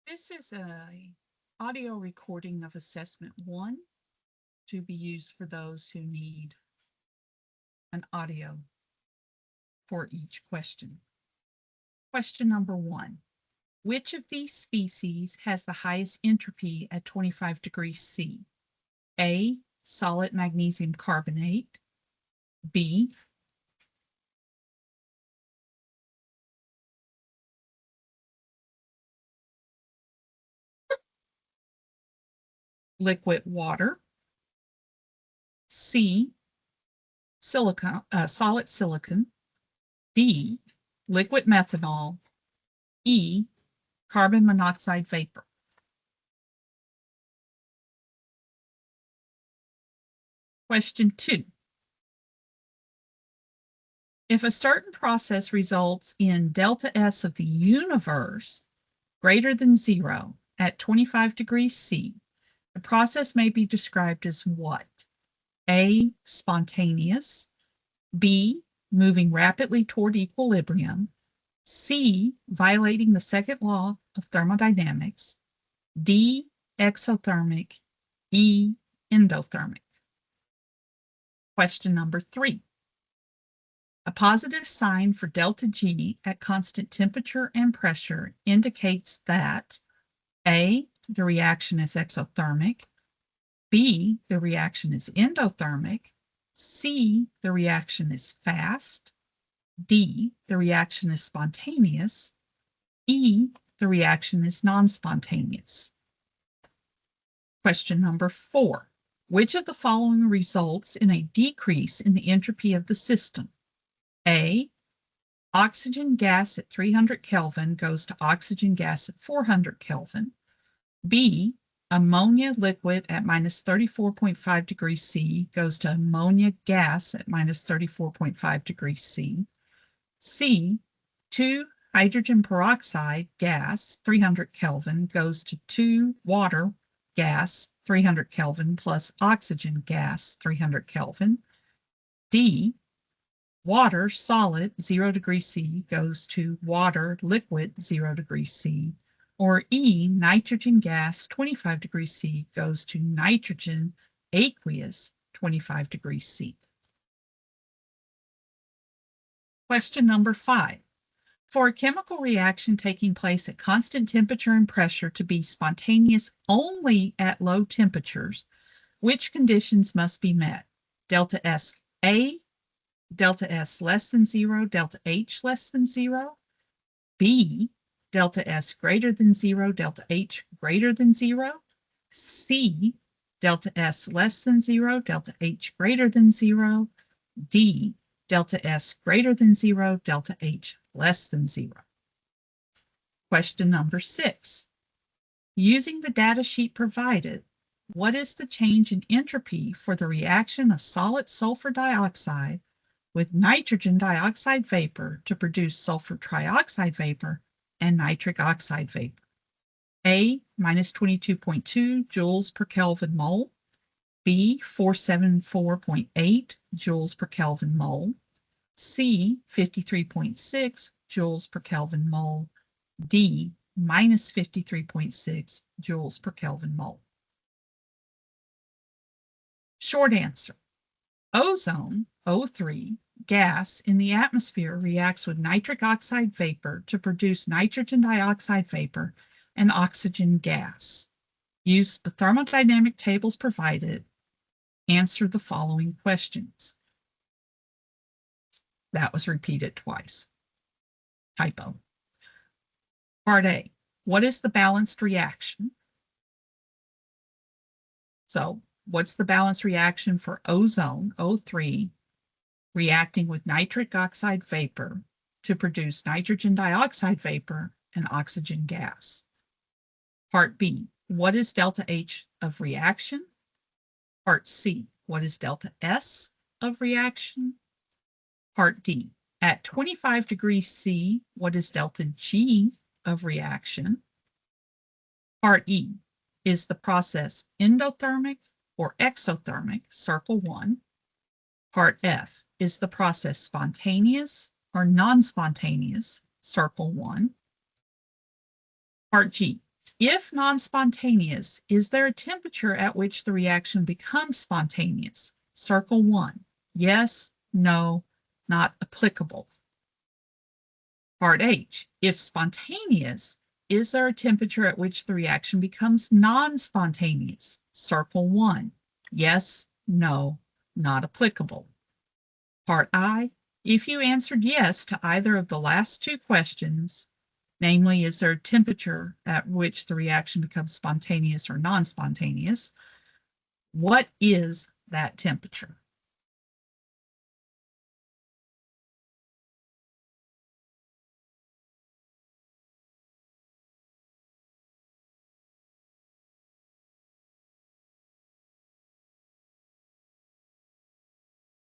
This is a audio recording of assessment 1 to be used for those who need an audio for each question. Question number 1. Which of these species has the highest entropy at 25 degrees C? A. Solid magnesium carbonate. B. Liquid water. C. Solid silicon. D. Liquid methanol. E. Carbon monoxide vapor. Question 2. If a certain process results in delta S of the universe greater than 0 at 25 degrees C, the process may be described as what? A. Spontaneous. B. Moving rapidly toward equilibrium. C. Violating the second law of thermodynamics. D. Exothermic. E. Endothermic. Question number 3. A positive sign for delta G at constant temperature and pressure indicates that A. The reaction is exothermic. B. The reaction is endothermic. C. The reaction is fast. D. The reaction is spontaneous. E. The reaction is non-spontaneous. Question number 4. Which of the following results in a decrease in the entropy of the system? A. Oxygen gas at 300 Kelvin goes to oxygen gas at 400 Kelvin. B. Ammonia liquid at minus 34.5 degrees C goes to ammonia gas at minus 34.5 degrees C. C. 2 hydrogen peroxide gas 300 Kelvin goes to 2 water gas 300 Kelvin plus oxygen gas 300 Kelvin. D. Water solid 0 degrees C goes to water liquid 0 degrees C. Or E, nitrogen gas 25 degrees C goes to nitrogen aqueous 25 degrees C. Question number 5. For a chemical reaction taking place at constant temperature and pressure to be spontaneous only at low temperatures, which conditions must be met? Delta S A, delta S less than 0, delta H less than 0. B, delta S greater than 0, delta H greater than 0. C, delta S less than 0, delta H greater than 0. D, delta S greater than 0, delta H less than 0. Question number 6. Using the data sheet provided, what is the change in entropy for the reaction of solid sulfur dioxide with nitrogen dioxide vapor to produce sulfur trioxide vapor and nitric oxide vapor? A, minus 22.2 joules per Kelvin mole. B, 474.8 joules per Kelvin mole. C, 53.6 joules per Kelvin mole. D, minus 53.6 joules per Kelvin mole. Short answer. Ozone, O3, gas in the atmosphere reacts with nitric oxide vapor to produce nitrogen dioxide vapor and oxygen gas. Use the thermodynamic tables provided. Answer the following questions. That was repeated twice. Typo. Part A. What is the balanced reaction? So, what's the balanced reaction for ozone, O3, reacting with nitric oxide vapor to produce nitrogen dioxide vapor and oxygen gas? Part B. What is delta H of reaction? Part C. What is delta S of reaction? Part D. At 25 degrees C, what is delta G of reaction? Part E. Is the process endothermic or exothermic? Circle 1. Part F. Is the process spontaneous or non-spontaneous? Circle 1. Part G. If non-spontaneous, is there a temperature at which the reaction becomes spontaneous? Circle 1. Yes, no, not applicable. Part H. If spontaneous, is there a temperature at which the reaction becomes non-spontaneous? Circle 1. Yes, no, not applicable. Part I. If you answered yes to either of the last two questions, namely, is there a temperature at which the reaction becomes spontaneous or non-spontaneous? What is that temperature?